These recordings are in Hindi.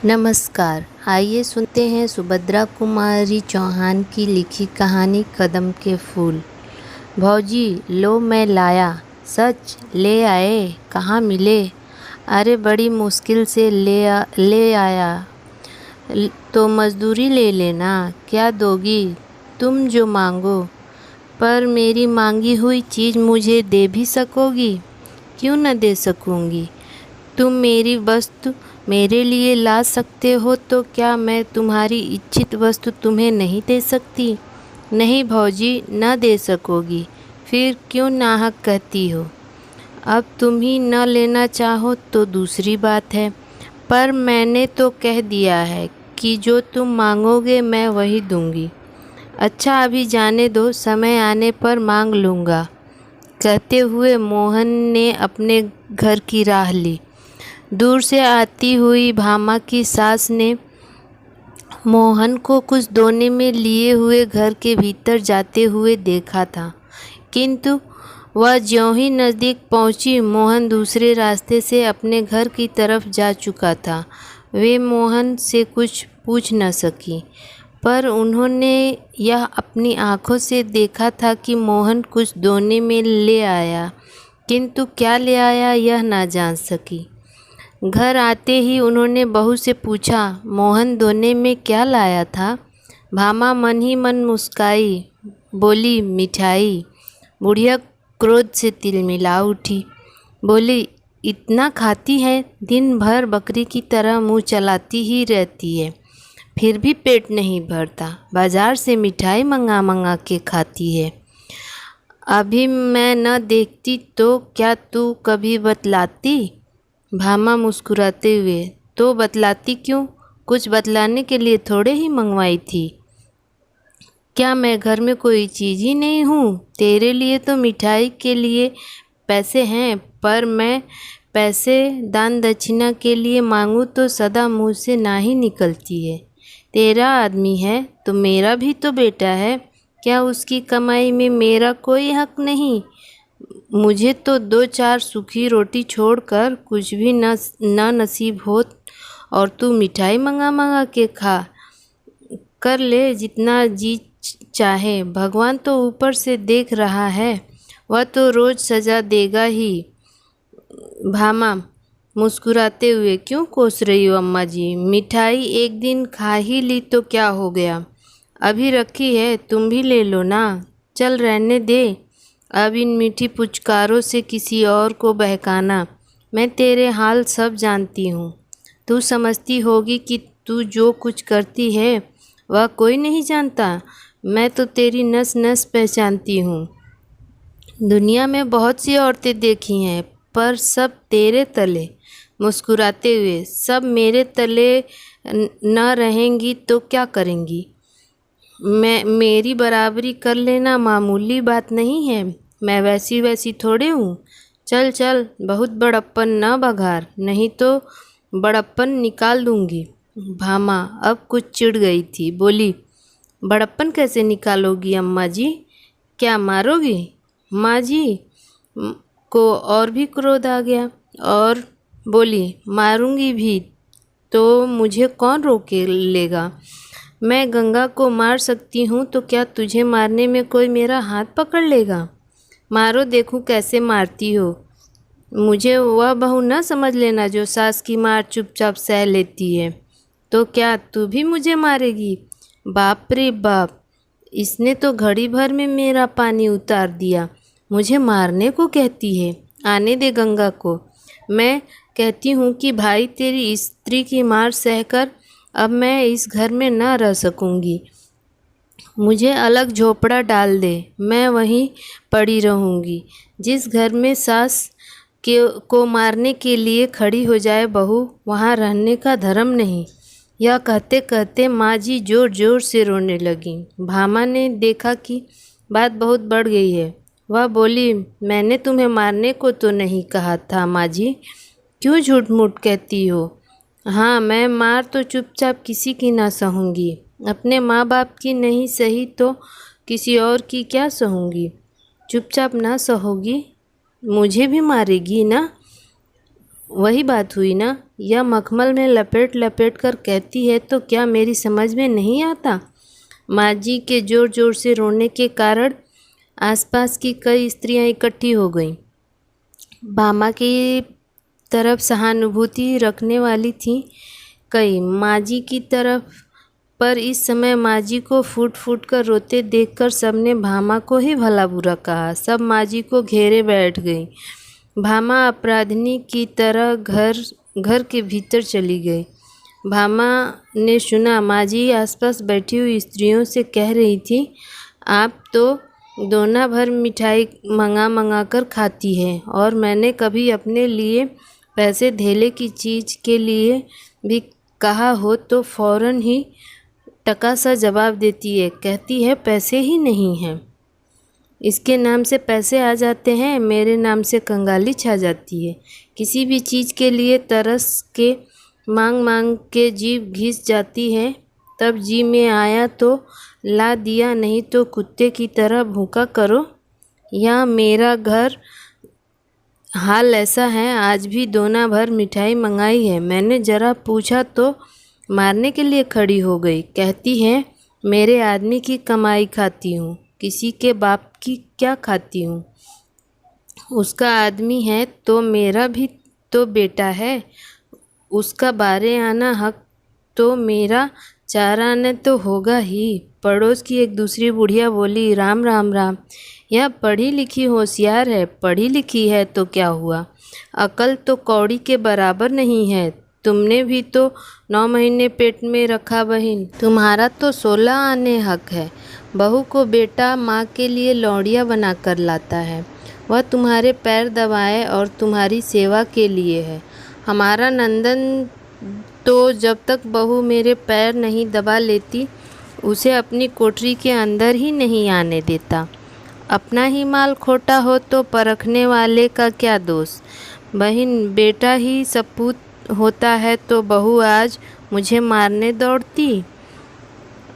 नमस्कार। आइए सुनते हैं सुभद्रा कुमारी चौहान की लिखी कहानी कदम के फूल। भौजी लो मैं लाया। सच ले आए? कहाँ मिले? अरे बड़ी मुश्किल से ले आया। तो मजदूरी ले लेना। क्या दोगी? तुम जो मांगो। पर मेरी मांगी हुई चीज़ मुझे दे भी सकोगी? क्यों न दे सकूँगी। तुम मेरी वस्तु मेरे लिए ला सकते हो तो क्या मैं तुम्हारी इच्छित वस्तु तुम्हें नहीं दे सकती? नहीं भौजी, न दे सकोगी। फिर क्यों नाहक कहती हो? अब तुम ही न लेना चाहो तो दूसरी बात है, पर मैंने तो कह दिया है कि जो तुम मांगोगे मैं वही दूंगी। अच्छा अभी जाने दो, समय आने पर मांग लूँगा। कहते हुए मोहन ने अपने घर की राह ली। दूर से आती हुई भामा की सास ने मोहन को कुछ दोने में लिए हुए घर के भीतर जाते हुए देखा था, किंतु वह ज्यों ही नज़दीक पहुंची, मोहन दूसरे रास्ते से अपने घर की तरफ जा चुका था। वे मोहन से कुछ पूछ न सकी, पर उन्होंने यह अपनी आँखों से देखा था कि मोहन कुछ दोने में ले आया, किंतु क्या ले आया यह ना जान सकी। घर आते ही उन्होंने बहू से पूछा, मोहन दोने में क्या लाया था? भामा मन ही मन मुस्काई, बोली मिठाई। बुढ़िया क्रोध से तिलमिला उठी, बोली इतना खाती है, दिन भर बकरी की तरह मुंह चलाती ही रहती है, फिर भी पेट नहीं भरता, बाजार से मिठाई मंगा मंगा के खाती है। अभी मैं न देखती तो क्या तू कभी बतलाती? भामा मुस्कुराते हुए, तो बतलाती क्यों? कुछ बतलाने के लिए थोड़े ही मंगवाई थी। क्या मैं घर में कोई चीज़ ही नहीं हूँ? तेरे लिए तो मिठाई के लिए पैसे हैं, पर मैं पैसे दान दक्षिणा के लिए मांगूँ तो सदा मुँह से ना ही निकलती है। तेरा आदमी है तो मेरा भी तो बेटा है, क्या उसकी कमाई में मेरा कोई हक नहीं? मुझे तो दो चार सूखी रोटी छोड़कर कुछ भी न नसीब हो, और तू मिठाई मंगा मंगा के खा। कर ले जितना जी चाहे, भगवान तो ऊपर से देख रहा है, वह तो रोज़ सजा देगा ही। भामा मुस्कुराते हुए, क्यों कोस रही हो अम्मा जी? मिठाई एक दिन खा ही ली तो क्या हो गया? अभी रखी है, तुम भी ले लो ना। चल रहने दे, अब इन मीठी पुचकारों से किसी और को बहकाना। मैं तेरे हाल सब जानती हूँ। तू समझती होगी कि तू जो कुछ करती है वह कोई नहीं जानता। मैं तो तेरी नस नस पहचानती हूँ। दुनिया में बहुत सी औरतें देखी हैं, पर सब तेरे तले। मुस्कुराते हुए, सब मेरे तले न रहेंगी तो क्या करेंगी? मेरी बराबरी कर लेना मामूली बात नहीं है। मैं वैसी वैसी थोड़े हूँ। चल चल, बहुत बड़प्पन न बघार, नहीं तो बड़प्पन निकाल दूंगी। भामा अब कुछ चिढ़ गई थी, बोली बड़प्पन कैसे निकालोगी अम्मा जी? क्या मारोगी? माँ जी को और भी क्रोध आ गया और बोली मारूंगी भी तो मुझे कौन रोके लेगा? मैं गंगा को मार सकती हूँ तो क्या तुझे मारने में कोई मेरा हाथ पकड़ लेगा? मारो, देखूँ कैसे मारती हो। मुझे वह बहू न समझ लेना जो सास की मार चुपचाप सह लेती है। तो क्या तू भी मुझे मारेगी? बाप रे बाप, इसने तो घड़ी भर में मेरा पानी उतार दिया। मुझे मारने को कहती है। आने दे गंगा को। मैं कहती हूँ कि भाई तेरी स्त्री की मार सहकर अब मैं इस घर में न रह सकूँगी। मुझे अलग झोपड़ा डाल दे, मैं वहीं पड़ी रहूँगी। जिस घर में सास को मारने के लिए खड़ी हो जाए बहू, वहाँ रहने का धर्म नहीं। यह कहते कहते माँ जी जोर जोर से रोने लगी। भामा ने देखा कि बात बहुत बढ़ गई है। वह बोली, मैंने तुम्हें मारने को तो नहीं कहा था माँ जी, क्यों झूठ मूठ कहती हो? हाँ, मैं मार तो चुपचाप किसी की ना सहूँगी। अपने माँ बाप की नहीं सही तो किसी और की क्या सहूँगी? चुपचाप ना सहोगी, मुझे भी मारेगी ना? वही बात हुई ना? यह मखमल में लपेट लपेट कर कहती है तो क्या मेरी समझ में नहीं आता। माँ जी के ज़ोर ज़ोर से रोने के कारण आसपास की कई स्त्रियां इकट्ठी हो गईं। भामा की तरफ सहानुभूति रखने वाली थी कई, माँ जी की तरफ, पर इस समय माँ जी को फूट फूट कर रोते देखकर सबने भामा को ही भला बुरा कहा। सब माँ जी को घेरे बैठ गई। भामा अपराधिनी की तरह घर के भीतर चली गई। भामा ने सुना माँ जी आसपास बैठी हुई स्त्रियों से कह रही थी, आप तो दोना भर मिठाई मंगा कर खाती है और मैंने कभी अपने लिए पैसे धेले की चीज़ के लिए भी कहा हो तो फौरन ही टका सा जवाब देती है, कहती है पैसे ही नहीं हैं। इसके नाम से पैसे आ जाते हैं, मेरे नाम से कंगाली छा जाती है। किसी भी चीज़ के लिए तरस के मांग मांग के जीभ घिस जाती है, तब जी में आया तो ला दिया, नहीं तो कुत्ते की तरह भूखा करो। या मेरा घर हाल ऐसा है, आज भी दोना भर मिठाई मंगाई है, मैंने ज़रा पूछा तो मारने के लिए खड़ी हो गई। कहती है मेरे आदमी की कमाई खाती हूँ, किसी के बाप की क्या खाती हूँ। उसका आदमी है तो मेरा भी तो बेटा है, उसका बारे आना हक तो मेरा चार आने तो होगा ही। पड़ोस की एक दूसरी बुढ़िया बोली, राम राम राम, यह पढ़ी लिखी होशियार है, पढ़ी लिखी है तो क्या हुआ, अकल तो कौड़ी के बराबर नहीं है। तुमने भी तो 9 महीने पेट में रखा बहन, तुम्हारा तो 16 आने हक है। बहू को बेटा माँ के लिए लौड़िया बना कर लाता है, वह तुम्हारे पैर दबाए और तुम्हारी सेवा के लिए है। हमारा नंदन तो जब तक बहू मेरे पैर नहीं दबा लेती, उसे अपनी कोठरी के अंदर ही नहीं आने देता। अपना ही माल खोटा हो तो परखने वाले का क्या दोष। बहन, बेटा ही सपूत होता है तो बहू आज मुझे मारने दौड़ती।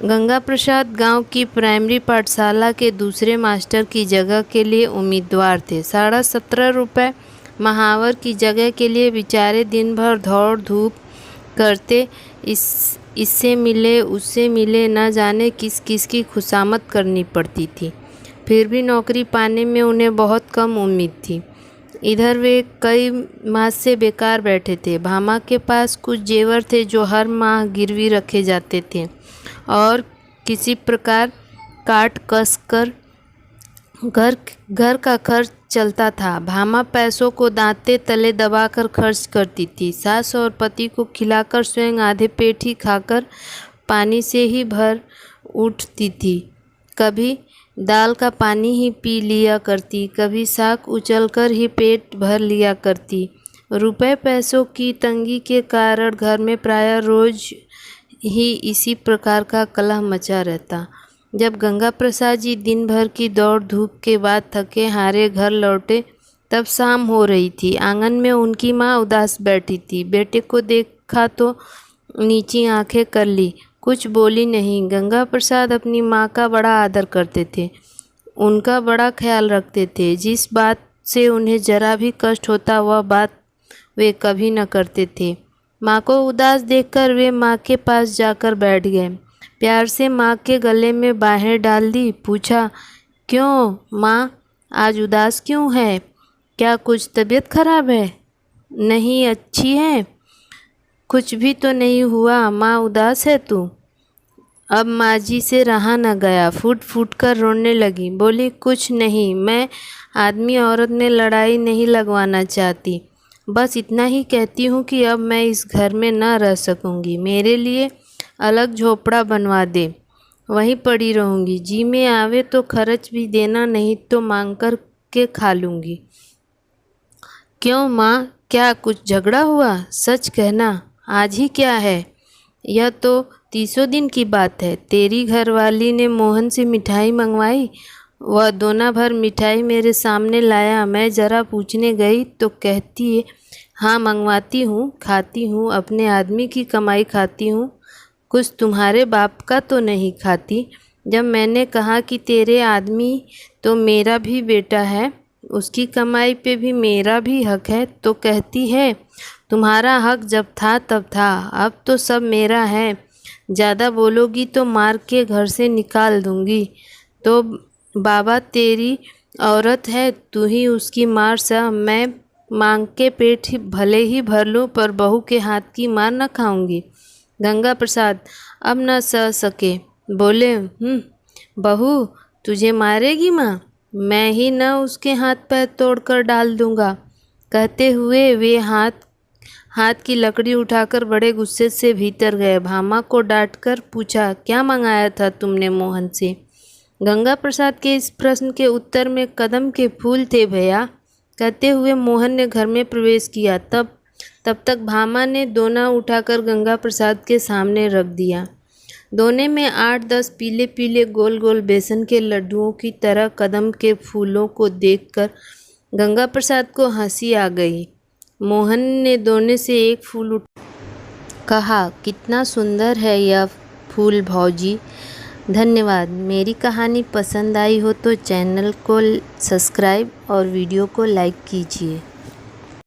गंगा प्रसाद गांव की प्राइमरी पाठशाला के दूसरे मास्टर की जगह के लिए उम्मीदवार थे। 17.5 रुपये महावर की जगह के लिए बेचारे दिन भर दौड़ धूप करते, इससे मिले उससे मिले, न जाने किस किस की खुशामद करनी पड़ती थी। फिर भी नौकरी पाने में उन्हें बहुत कम उम्मीद थी। इधर वे कई मास से बेकार बैठे थे। भामा के पास कुछ जेवर थे जो हर माह गिरवी रखे जाते थे और किसी प्रकार काट कस कर घर का खर्च चलता था। भामा पैसों को दांते तले दबाकर खर्च करती थी। सास और पति को खिलाकर स्वयं आधे पेट ही खाकर पानी से ही भर उठती थी। कभी दाल का पानी ही पी लिया करती, कभी साग उचलकर ही पेट भर लिया करती। रुपए पैसों की तंगी के कारण घर में प्रायः रोज ही इसी प्रकार का कलह मचा रहता। जब गंगा प्रसाद जी दिन भर की दौड़ धूप के बाद थके हारे घर लौटे, तब शाम हो रही थी। आंगन में उनकी माँ उदास बैठी थी। बेटे को देखा तो नीची आंखें कर ली, कुछ बोली नहीं। गंगा प्रसाद अपनी माँ का बड़ा आदर करते थे, उनका बड़ा ख्याल रखते थे। जिस बात से उन्हें जरा भी कष्ट होता वह बात वे कभी न करते थे। माँ को उदास देखकर वे माँ के पास जाकर बैठ गए। प्यार से माँ के गले में बाहें डाल दी। पूछा, क्यों माँ, आज उदास क्यों है? क्या कुछ तबीयत खराब है? नहीं, अच्छी है। कुछ भी तो नहीं हुआ, माँ उदास है तू? अब माँ जी से रहा न गया, फूट फूट कर रोने लगी। बोली, कुछ नहीं, मैं आदमी औरत में लड़ाई नहीं लगवाना चाहती, बस इतना ही कहती हूँ कि अब मैं इस घर में न रह सकूँगी। मेरे लिए अलग झोपड़ा बनवा दे, वहीं पड़ी रहूँगी। जी में आवे तो खर्च भी देना, नहीं तो मांग कर के खा लूँगी। क्यों माँ, क्या कुछ झगड़ा हुआ? सच कहना, आज ही क्या है? यह तो 30 दिन की बात है। तेरी घरवाली ने मोहन से मिठाई मंगवाई, वह दोना भर मिठाई मेरे सामने लाया। मैं ज़रा पूछने गई तो कहती है, हाँ मंगवाती हूँ, खाती हूँ, अपने आदमी की कमाई खाती हूँ, कुछ तुम्हारे बाप का तो नहीं खाती। जब मैंने कहा कि तेरे आदमी तो मेरा भी बेटा है, उसकी कमाई पे भी मेरा भी हक है, तो कहती है तुम्हारा हक जब था तब था, अब तो सब मेरा है। ज़्यादा बोलोगी तो मार के घर से निकाल दूँगी। तो बाबा तेरी औरत है, तू ही उसकी मार सह। मैं मांग के पेट ही भले ही भर लूँ, पर बहू के हाथ की मार न खाऊंगी। गंगा प्रसाद अब न सह सके, बोले, बहू तुझे मारेगी माँ? मैं ही न उसके हाथ पैर तोड़कर डाल दूंगा। कहते हुए वे हाथ की लकड़ी उठाकर बड़े गुस्से से भीतर गए। भामा को डांटकर पूछा, क्या मंगाया था तुमने मोहन से? गंगा प्रसाद के इस प्रश्न के उत्तर में कदम के फूल थे भैया। कहते हुए मोहन ने घर में प्रवेश किया। तब तक भामा ने दोना उठाकर गंगा प्रसाद के सामने रख दिया। दोने में 8-10 पीले पीले गोल गोल बेसन के लड्डुओं की तरह कदम के फूलों को देखकर गंगा प्रसाद को हंसी आ गई। मोहन ने दोने से एक फूल कहा, कितना सुंदर है यह फूल भौजी। धन्यवाद। मेरी कहानी पसंद आई हो तो चैनल को सब्सक्राइब और वीडियो को लाइक कीजिए।